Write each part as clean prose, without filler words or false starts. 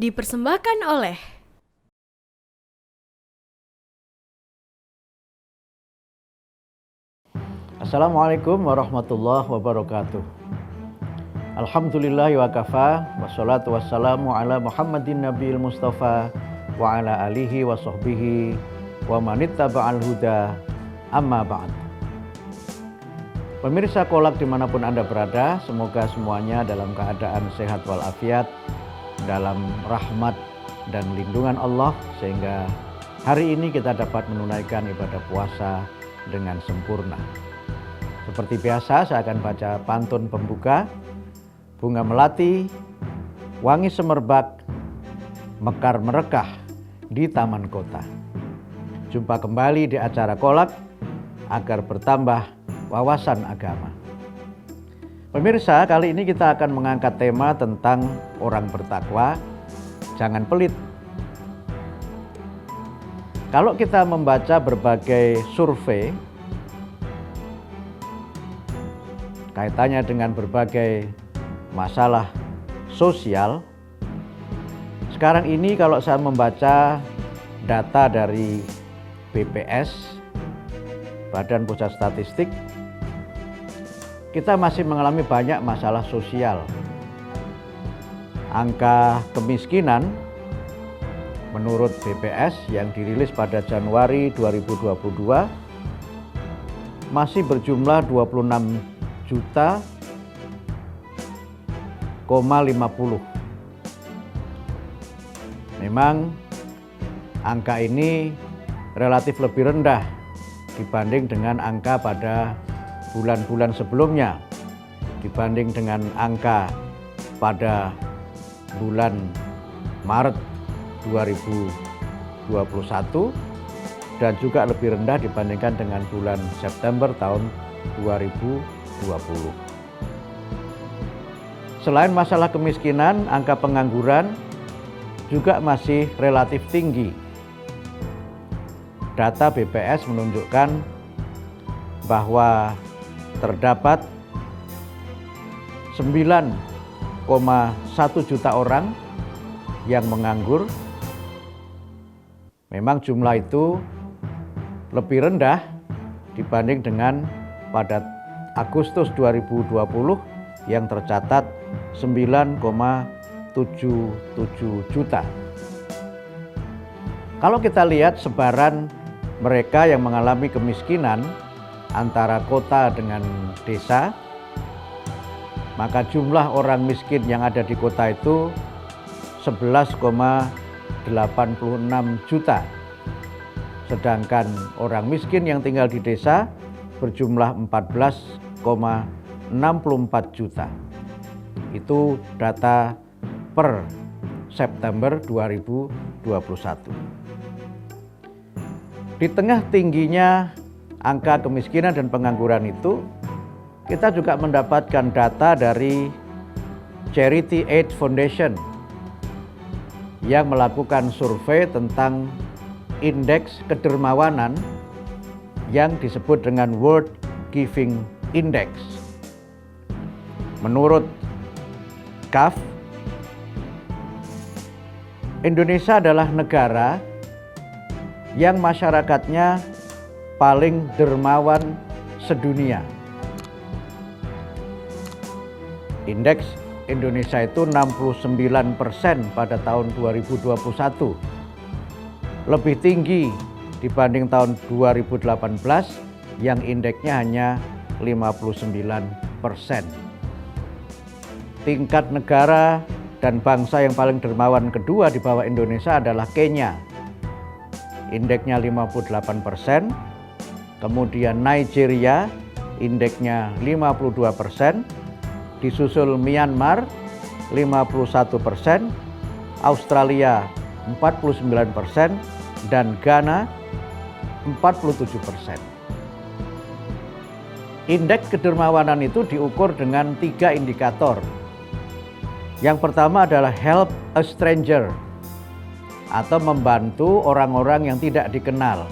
Dipersembahkan oleh Assalamualaikum warahmatullahi wabarakatuh. Alhamdulillah wa kafa, wassalatu wassalamu ala Muhammadin nabiyil mustafa wa ala alihi wa sahbihi wa manittaba'al huda, amma ba'd. Pemirsa Kolak dimanapun Anda berada, semoga semuanya dalam keadaan sehat walafiat, dalam rahmat dan lindungan Allah, sehingga hari ini kita dapat menunaikan ibadah puasa dengan sempurna. Seperti biasa, saya akan baca pantun pembuka. Bunga melati, wangi semerbak, mekar merekah di taman kota. Jumpa kembali di acara Kolak agar bertambah wawasan agama. Pemirsa, kali ini kita akan mengangkat tema tentang orang bertakwa, jangan pelit. Kalau kita membaca berbagai survei kaitannya dengan berbagai masalah sosial, sekarang ini kalau saya membaca data dari BPS, Badan Pusat Statistik, kita masih mengalami banyak masalah sosial. Angka kemiskinan menurut BPS yang dirilis pada Januari 2022 masih berjumlah 26,50. Memang angka ini relatif lebih rendah dibanding dengan angka pada bulan-bulan sebelumnya, dibanding dengan angka pada bulan Maret 2021 dan juga lebih rendah dibandingkan dengan bulan September tahun 2020. Selain masalah kemiskinan, angka pengangguran juga masih relatif tinggi. Data BPS menunjukkan bahwa terdapat 9,1 juta orang yang menganggur. Memang jumlah itu lebih rendah dibanding dengan pada Agustus 2020 yang tercatat 9,77 juta. Kalau kita lihat sebaran mereka yang mengalami kemiskinan antara kota dengan desa, maka jumlah orang miskin yang ada di kota itu 11,86 juta. Sedangkan orang miskin yang tinggal di desa berjumlah 14,64 juta. Itu data per September 2021. Di tengah tingginya angka kemiskinan dan pengangguran itu, kita juga mendapatkan data dari Charity Aid Foundation yang melakukan survei tentang indeks kedermawanan yang disebut dengan World Giving Index. Menurut CAF, Indonesia adalah negara yang masyarakatnya paling dermawan sedunia. Indeks Indonesia itu 69% pada tahun 2021. Lebih tinggi dibanding tahun 2018 yang indeksnya hanya 59%. Tingkat negara dan bangsa yang paling dermawan kedua di bawah Indonesia adalah Kenya. Indeksnya 58%. Kemudian Nigeria, indeksnya 52%. Disusul Myanmar 51%, Australia 49%, dan Ghana 47%. Indeks kedermawanan itu diukur dengan 3 indikator. Yang pertama adalah help a stranger, atau membantu orang-orang yang tidak dikenal.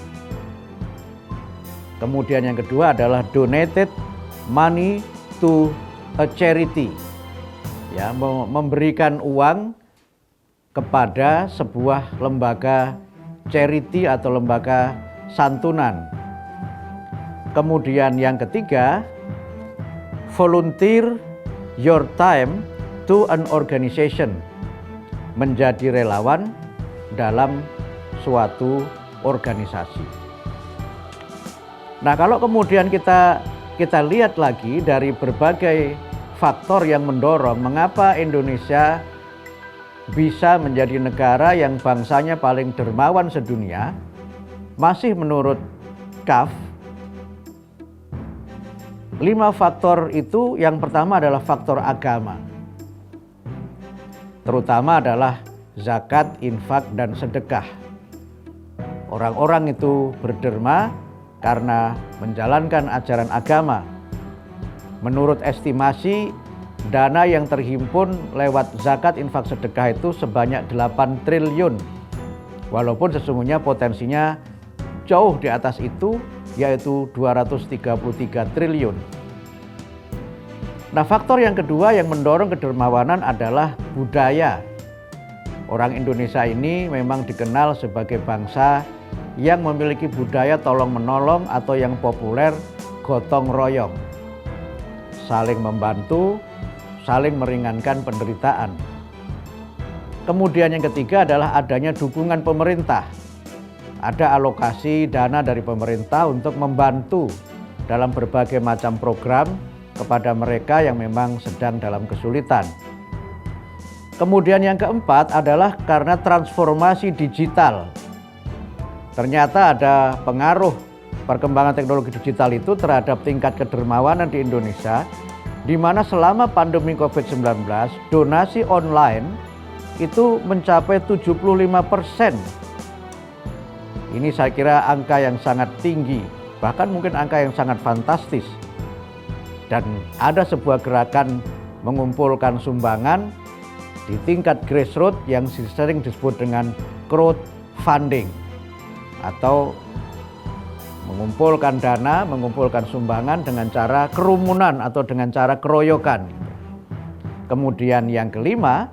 Kemudian yang kedua adalah donated money to a charity, ya, memberikan uang kepada sebuah lembaga charity atau lembaga santunan. Kemudian yang ketiga, volunteer your time to an organization, menjadi relawan dalam suatu organisasi. Nah, kalau kemudian kita lihat lagi dari berbagai faktor yang mendorong mengapa Indonesia bisa menjadi negara yang bangsanya paling dermawan sedunia, masih menurut CAF, 5 faktor itu yang pertama adalah faktor agama. Terutama adalah zakat, infak, dan sedekah. Orang-orang itu berderma karena menjalankan ajaran agama. Menurut estimasi, dana yang terhimpun lewat zakat, infak, sedekah itu sebanyak 8 triliun. Walaupun sesungguhnya potensinya jauh di atas itu, yaitu 233 triliun. Nah, faktor yang kedua yang mendorong kedermawanan adalah budaya. Orang Indonesia ini memang dikenal sebagai bangsa yang memiliki budaya tolong-menolong atau yang populer gotong royong. Saling membantu, saling meringankan penderitaan. Kemudian yang ketiga adalah adanya dukungan pemerintah. Ada alokasi dana dari pemerintah untuk membantu dalam berbagai macam program kepada mereka yang memang sedang dalam kesulitan. Kemudian yang keempat adalah karena transformasi digital. Ternyata ada pengaruh perkembangan teknologi digital itu terhadap tingkat kedermawanan di Indonesia, di mana selama pandemi COVID-19 donasi online itu mencapai 75%. Ini saya kira angka yang sangat tinggi, bahkan mungkin angka yang sangat fantastis. Dan ada sebuah gerakan mengumpulkan sumbangan di tingkat grassroots yang sering disebut dengan crowdfunding, atau mengumpulkan dana, mengumpulkan sumbangan dengan cara kerumunan atau dengan cara keroyokan. Kemudian yang kelima,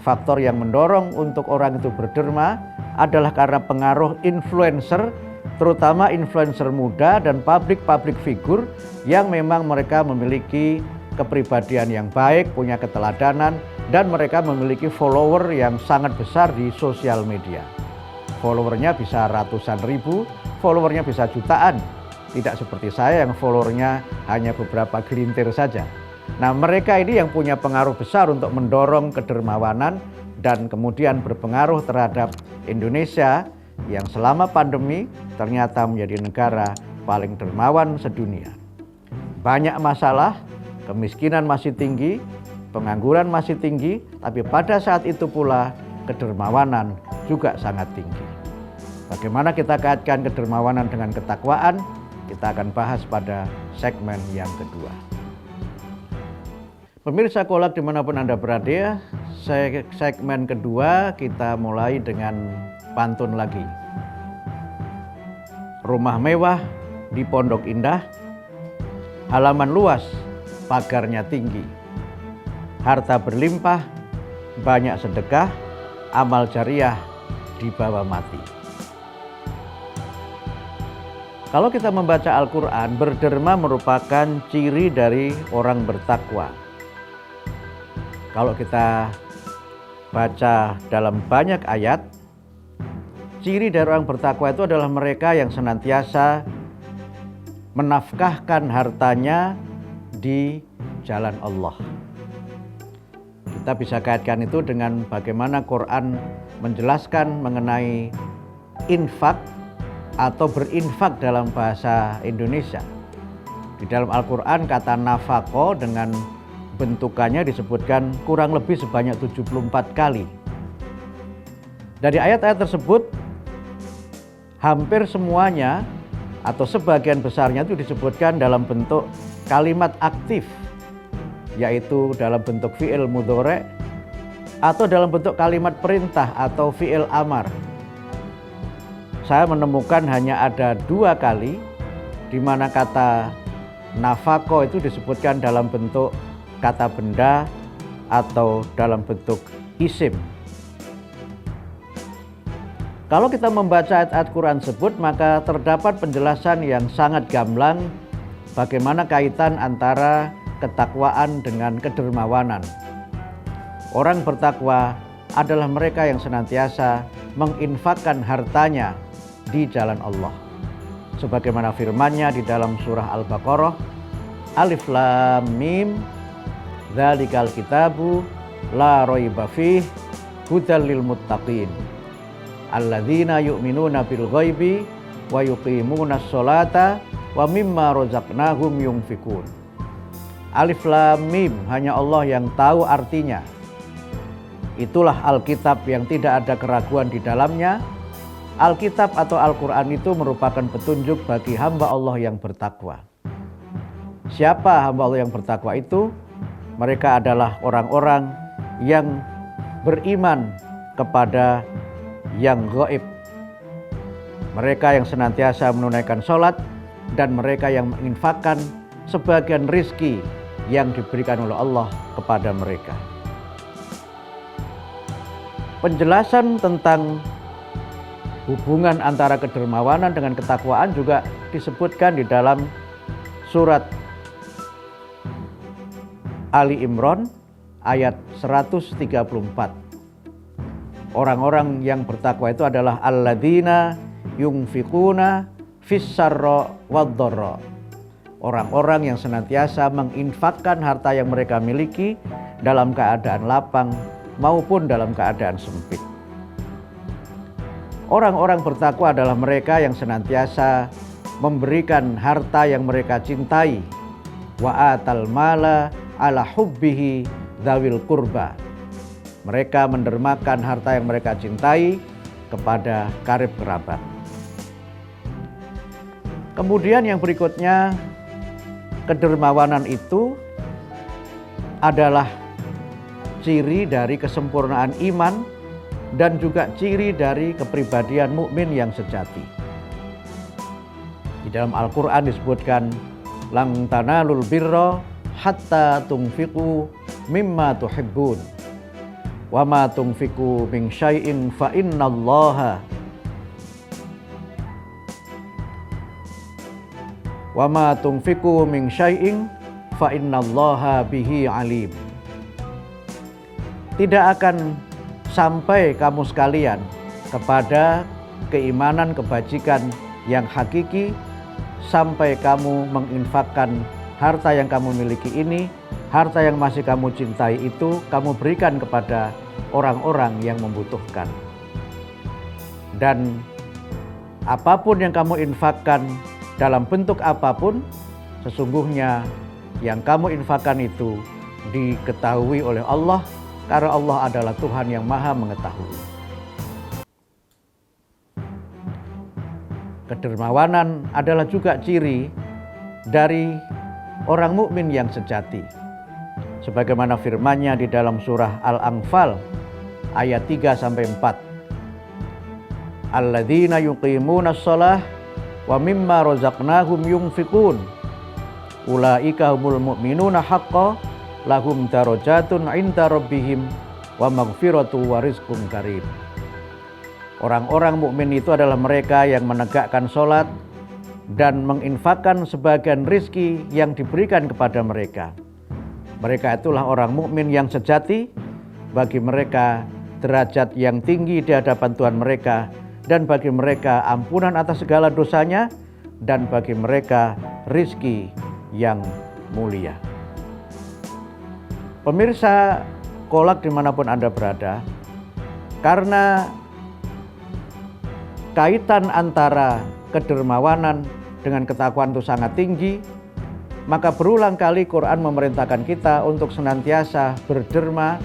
faktor yang mendorong untuk orang itu berderma adalah karena pengaruh influencer, terutama influencer muda dan public figure yang memang mereka memiliki kepribadian yang baik, punya keteladanan, dan mereka memiliki follower yang sangat besar di sosial media. Followernya bisa ratusan ribu, followernya bisa jutaan. Tidak seperti saya yang followernya hanya beberapa gelintir saja. Nah, mereka ini yang punya pengaruh besar untuk mendorong kedermawanan dan kemudian berpengaruh terhadap Indonesia yang selama pandemi ternyata menjadi negara paling dermawan sedunia. Banyak masalah, kemiskinan masih tinggi, pengangguran masih tinggi, tapi pada saat itu pula kedermawanan juga sangat tinggi. Bagaimana kita kaitkan kedermawanan dengan ketakwaan? Kita akan bahas pada segmen yang kedua. Pemirsa Kolak dimanapun Anda berada, segmen kedua kita mulai dengan pantun lagi. Rumah mewah di Pondok Indah, halaman luas, pagarnya tinggi. Harta berlimpah, banyak sedekah, amal jariah dibawa mati. Kalau kita membaca Al-Quran, berderma merupakan ciri dari orang bertakwa. Kalau kita baca dalam banyak ayat, ciri dari orang bertakwa itu adalah mereka yang senantiasa menafkahkan hartanya di jalan Allah. Kita bisa kaitkan itu dengan bagaimana Quran menjelaskan mengenai infak atau berinfak dalam bahasa Indonesia. Di dalam Al-Quran kata nafaqo dengan bentukannya disebutkan kurang lebih sebanyak 74 kali. Dari ayat-ayat tersebut hampir semuanya atau sebagian besarnya itu disebutkan dalam bentuk kalimat aktif, yaitu dalam bentuk fi'il mudhari' atau dalam bentuk kalimat perintah atau fi'il amar. Saya menemukan hanya ada 2 kali di mana kata nafaqo itu disebutkan dalam bentuk kata benda atau dalam bentuk isim. Kalau kita membaca ayat-ayat Quran tersebut, maka terdapat penjelasan yang sangat gamblang bagaimana kaitan antara ketakwaan dengan kedermawanan. Orang bertakwa adalah mereka yang senantiasa menginfakkan hartanya di jalan Allah. Sebagaimana firman-Nya di dalam surah Al-Baqarah, Alif Lam Mim, Dzalikal kitabu la raiba fih hudal lil muttaqin alladzina yu'minuna bil ghaibi wa yuqimunas sholata wa mimma razaqnahum yunfikun. Alif Lam Mim, hanya Allah yang tahu artinya. Itulah Alkitab yang tidak ada keraguan di dalamnya. Alkitab atau Al-Quran itu merupakan petunjuk bagi hamba Allah yang bertakwa. Siapa hamba Allah yang bertakwa itu? Mereka adalah orang-orang yang beriman kepada yang gaib. Mereka yang senantiasa menunaikan sholat dan mereka yang menginfakkan sebagian rizki yang diberikan oleh Allah kepada mereka. Penjelasan tentang hubungan antara kedermawanan dengan ketakwaan juga disebutkan di dalam surat Ali Imran ayat 134. Orang-orang yang bertakwa itu adalah alladzina yunfikuna fis-sarra wad-dharra. Orang-orang yang senantiasa menginfakkan harta yang mereka miliki dalam keadaan lapang maupun dalam keadaan sempit. Orang-orang bertakwa adalah mereka yang senantiasa memberikan harta yang mereka cintai. Wa atal mala ala hubbihi dzawil qurba. Mereka mendermakan harta yang mereka cintai kepada karib kerabat. Kemudian yang berikutnya, kedermawanan itu adalah ciri dari kesempurnaan iman dan juga ciri dari kepribadian mukmin yang sejati. Di dalam Al-Quran disebutkan, lan tanalul birra hatta tunfiqu mimma tuhibbun wa ma tunfiqu min syai'in fa innallaha wa ma tunfiqu min syai'in fa innallaha bihi alim. Tidak akan sampai kamu sekalian kepada keimanan kebajikan yang hakiki sampai kamu menginfakkan harta yang kamu miliki ini, harta yang masih kamu cintai itu kamu berikan kepada orang-orang yang membutuhkan. Dan apapun yang kamu infakkan dalam bentuk apapun, sesungguhnya yang kamu infakkan itu diketahui oleh Allah, karena Allah adalah Tuhan yang Maha Mengetahui. Kedermawanan adalah juga ciri dari orang mukmin yang sejati. Sebagaimana firman-Nya di dalam surah Al-Anfal ayat 3-4. Alladzina yuqimunas shalah wa mimma razaqnahum yunfikun. Ulaika humul mu'minuna haqqan lahum darajatun 'inda rabbihim wa maghfiratu wa rizqun karim. Orang-orang mukmin itu adalah mereka yang menegakkan sholat dan menginfakkan sebagian rizki yang diberikan kepada mereka. Mereka itulah orang mukmin yang sejati. Bagi mereka derajat yang tinggi di hadapan Tuhan mereka, dan bagi mereka ampunan atas segala dosanya, dan bagi mereka rizki yang mulia. Pemirsa Kolak dimanapun Anda berada, karena kaitan antara kedermawanan dengan ketakwaan itu sangat tinggi, maka berulang kali Quran memerintahkan kita untuk senantiasa berderma.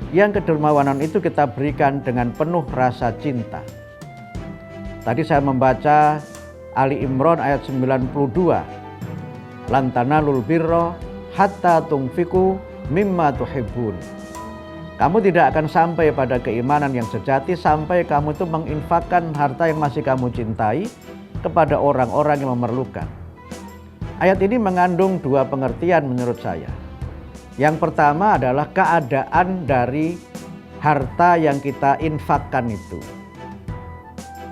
Yang kedermawanan itu kita berikan dengan penuh rasa cinta. Tadi saya membaca Ali Imran ayat 92. Lan tanalul birra hatta tunfiqu mimma tuhibbun. Kamu tidak akan sampai pada keimanan yang sejati sampai kamu itu menginfakkan harta yang masih kamu cintai kepada orang-orang yang memerlukan. Ayat ini mengandung dua pengertian menurut saya. Yang pertama adalah keadaan dari harta yang kita infakkan itu.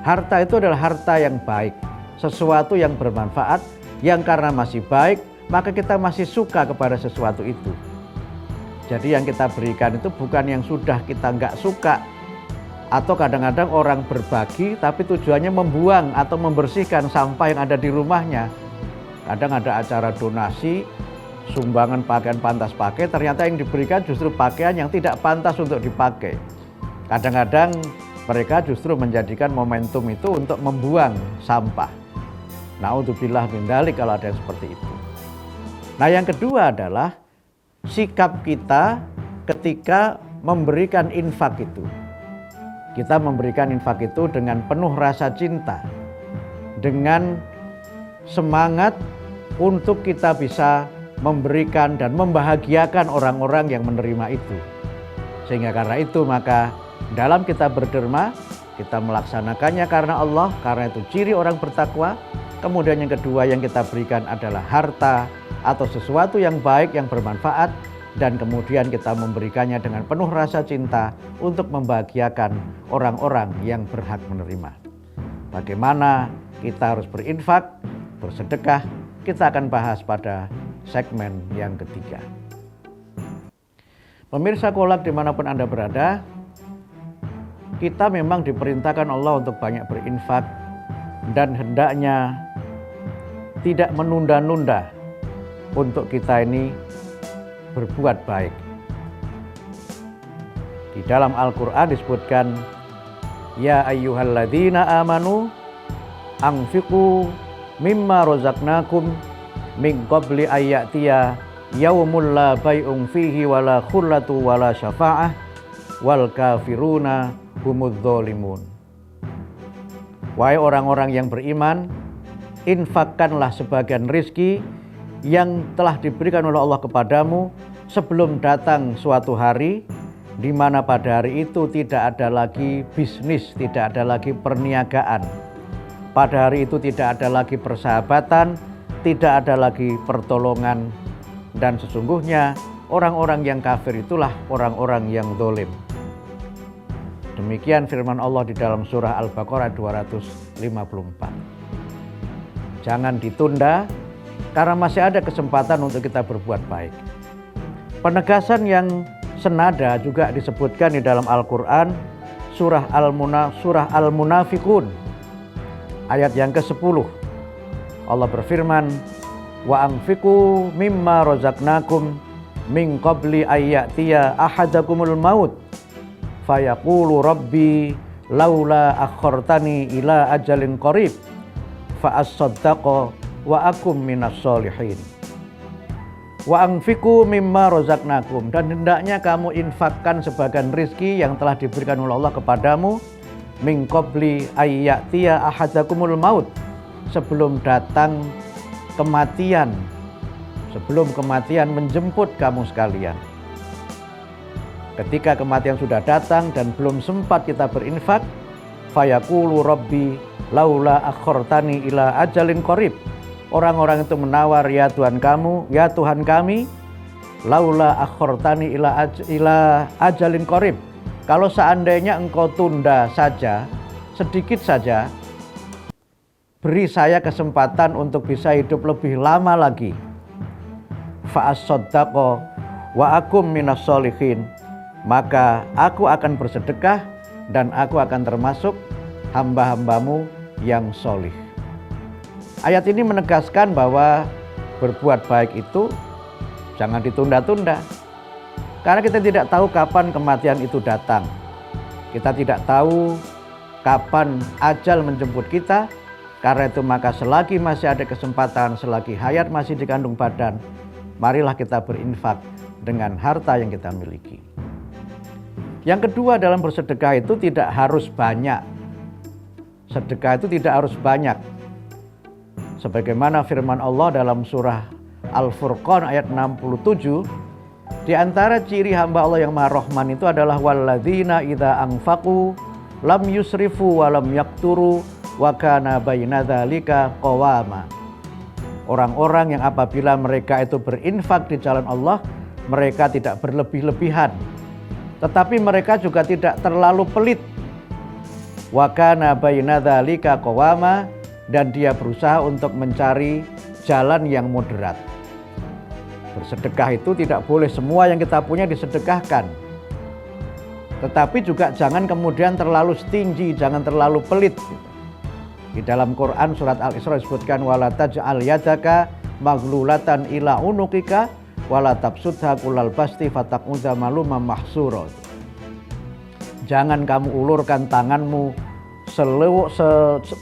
Harta itu adalah harta yang baik, sesuatu yang bermanfaat, yang karena masih baik, maka kita masih suka kepada sesuatu itu. Jadi yang kita berikan itu bukan yang sudah kita nggak suka. Atau kadang-kadang orang berbagi tapi tujuannya membuang atau membersihkan sampah yang ada di rumahnya. Kadang ada acara donasi, sumbangan pakaian pantas pakai, ternyata yang diberikan justru pakaian yang tidak pantas untuk dipakai. Kadang-kadang mereka justru menjadikan momentum itu untuk membuang sampah. Na'udzubillah min dzalik kalau ada yang seperti itu. Nah, yang kedua adalah sikap kita ketika memberikan infak itu. Kita memberikan infak itu dengan penuh rasa cinta, dengan semangat untuk kita bisa memberikan dan membahagiakan orang-orang yang menerima itu. Sehingga karena itu maka dalam kita berderma, kita melaksanakannya karena Allah, karena itu ciri orang bertakwa. Kemudian yang kedua yang kita berikan adalah harta atau sesuatu yang baik, yang bermanfaat, dan kemudian kita memberikannya dengan penuh rasa cinta untuk membahagiakan orang-orang yang berhak menerima. Bagaimana kita harus berinfak, bersedekah, kita akan bahas pada segmen yang ketiga. Pemirsa Kolak dimanapun Anda berada, kita memang diperintahkan Allah untuk banyak berinfak dan hendaknya tidak menunda-nunda untuk kita ini berbuat baik. Di dalam Al-Quran disebutkan, Ya ayyuhalladzina amanu anfiqu mimma rozaqnakum min qabli ayyatiya yaumul la bai'un fihi wala khullatu wala syafa'ah wal kafiruna humudz zalimun. Wahai orang-orang yang beriman, infakkanlah sebagian rizki yang telah diberikan oleh Allah kepadamu sebelum datang suatu hari di mana pada hari itu tidak ada lagi bisnis, tidak ada lagi perniagaan. Pada hari itu tidak ada lagi persahabatan, tidak ada lagi pertolongan, dan sesungguhnya orang-orang yang kafir itulah orang-orang yang zalim. Demikian firman Allah di dalam surah Al-Baqarah 254. Jangan ditunda karena masih ada kesempatan untuk kita berbuat baik. Penegasan yang senada juga disebutkan di dalam Al-Quran surah Al-Munafikun ayat yang ke-10. Allah berfirman, Wa anfiqu mimma rozaqnakum min qabli ayyatiya ahadakumul maut fayaqulu rabbi laula akhartani ila ajalin qarib fa as-saddaqa wa akum minas solihin. Wa anfiqu mimma rozaqnakum, dan hendaknya kamu infakkan sebagian rizki yang telah diberikan oleh Allah kepadamu min qabli ayyatiya ahadakumul maut, sebelum datang kematian, sebelum kematian menjemput kamu sekalian. Ketika kematian sudah datang dan belum sempat kita berinfak, fayaqulu rabbi laula akhartani ila ajalin qarib. Orang-orang itu menawar, ya Tuhan kamu, ya Tuhan kami, laula akhartani ila ajalin qarib. Kalau seandainya engkau tunda saja, sedikit saja, beri saya kesempatan untuk bisa hidup lebih lama lagi. Fa as-saddaqa wa akum minas solihin. Maka aku akan bersedekah dan aku akan termasuk hamba-hambamu yang solih. Ayat ini menegaskan bahwa berbuat baik itu jangan ditunda-tunda. Karena kita tidak tahu kapan kematian itu datang. Kita tidak tahu kapan ajal menjemput kita. Karena itu maka selagi masih ada kesempatan, selagi hayat masih dikandung badan, marilah kita berinfak dengan harta yang kita miliki. Yang kedua, dalam bersedekah itu tidak harus banyak. Sedekah itu tidak harus banyak. Sebagaimana firman Allah dalam surah Al-Furqan ayat 67, di antara ciri hamba Allah yang Maha Rahman itu adalah walladzina idza anfaqu lam yusrifu wa lam yaqturu wa kana baina dzalika qawama. Orang-orang yang apabila mereka itu berinfak di jalan Allah, mereka tidak berlebih-lebihan, tetapi mereka juga tidak terlalu pelit. Wa kana baina dzalika qawama, dan dia berusaha untuk mencari jalan yang moderat. Bersedekah itu tidak boleh semua yang kita punya disedekahkan. Tetapi juga jangan kemudian terlalu stingy, jangan terlalu pelit. Di dalam Quran surat Al-Isra disebutkan wala taj'al yadaka maghlulatan ila unuqika wala tabsutha kullal basti fataqudha maluman mahsura. Jangan kamu ulurkan tanganmu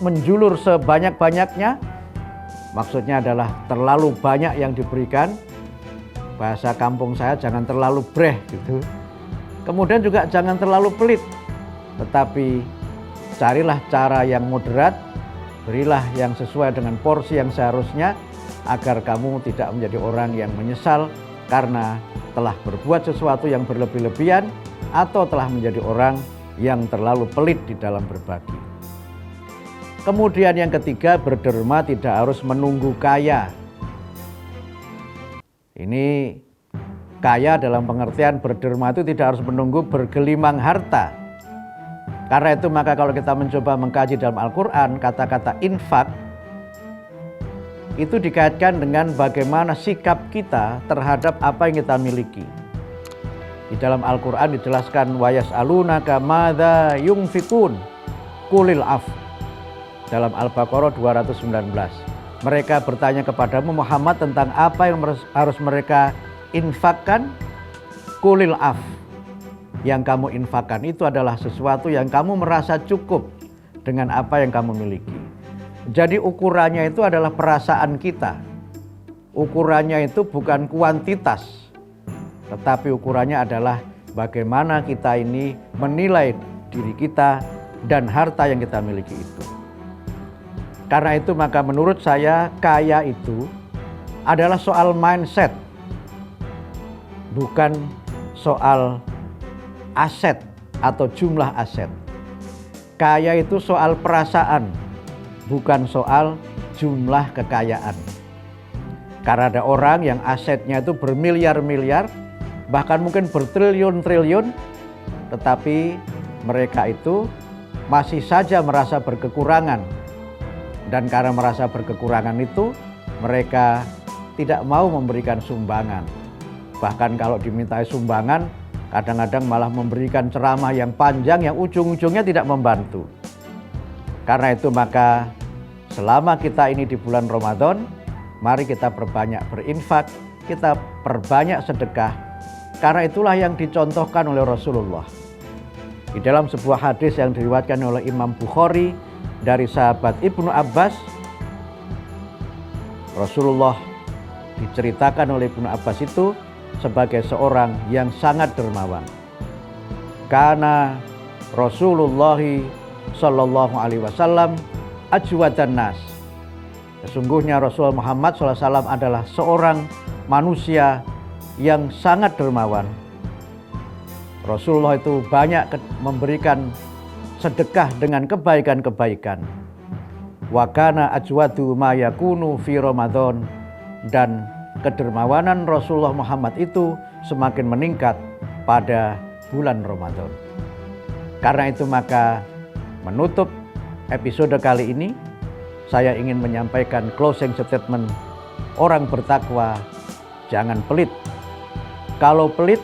menjulur sebanyak-banyaknya. Maksudnya adalah terlalu banyak yang diberikan. Bahasa kampung saya jangan terlalu breh gitu. Kemudian juga jangan terlalu pelit. Tetapi carilah cara yang moderat, berilah yang sesuai dengan porsi yang seharusnya, agar kamu tidak menjadi orang yang menyesal karena telah berbuat sesuatu yang berlebih-lebihan atau telah menjadi orang yang terlalu pelit di dalam berbagi. Kemudian yang ketiga, berderma tidak harus menunggu kaya. Ini kaya dalam pengertian berderma itu tidak harus menunggu bergelimang harta. Karena itu maka kalau kita mencoba mengkaji dalam Al-Quran, kata-kata infak itu dikaitkan dengan bagaimana sikap kita terhadap apa yang kita miliki. Di dalam Al-Quran dijelaskan wa yas'alunaka madza yunfikun qulil af. Dalam Al-Baqarah 219. Mereka bertanya kepadamu Muhammad tentang apa yang harus mereka infakkan. Qulil af. Yang kamu infakkan itu adalah sesuatu yang kamu merasa cukup dengan apa yang kamu miliki. Jadi ukurannya itu adalah perasaan kita. Ukurannya itu bukan kuantitas. Tetapi ukurannya adalah bagaimana kita ini menilai diri kita dan harta yang kita miliki itu. Karena itu maka menurut saya kaya itu adalah soal mindset, bukan soal aset atau jumlah aset. Kaya itu soal perasaan, bukan soal jumlah kekayaan. Karena ada orang yang asetnya itu bermiliar-miliar, bahkan mungkin bertriliun-triliun, tetapi mereka itu masih saja merasa berkekurangan. Dan karena merasa berkekurangan itu, mereka tidak mau memberikan sumbangan. Bahkan kalau dimintai sumbangan, kadang-kadang malah memberikan ceramah yang panjang yang ujung-ujungnya tidak membantu. Karena itu maka selama kita ini di bulan Ramadan, mari kita perbanyak berinfak, kita perbanyak sedekah. Karena itulah yang dicontohkan oleh Rasulullah. Di dalam sebuah hadis yang diriwayatkan oleh Imam Bukhari dari sahabat Ibnu Abbas, Rasulullah diceritakan oleh Ibnu Abbas itu sebagai seorang yang sangat dermawan. Karena Rasulullah sallallahu alaihi wasallam ajwadan nas. Sesungguhnya Rasul Muhammad SAW adalah seorang manusia yang sangat dermawan. Rasulullah itu banyak memberikan sedekah dengan kebaikan-kebaikan. Wa kana ajwadu ma yakunu fi Ramadan, dan kedermawanan Rasulullah Muhammad itu semakin meningkat pada bulan Ramadan. Karena itu maka menutup episode kali ini, saya ingin menyampaikan closing statement. Orang bertakwa jangan pelit. Kalau pelit,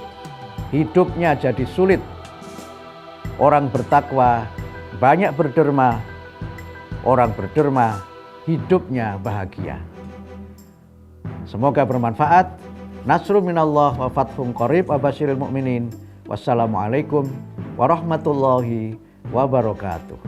hidupnya jadi sulit. Orang bertakwa banyak berderma. Orang berderma hidupnya bahagia. Semoga bermanfaat. Nasrun minallah wa fathun qarib wa basyiril mu'minin. Wassalamualaikum warahmatullahi wabarakatuh.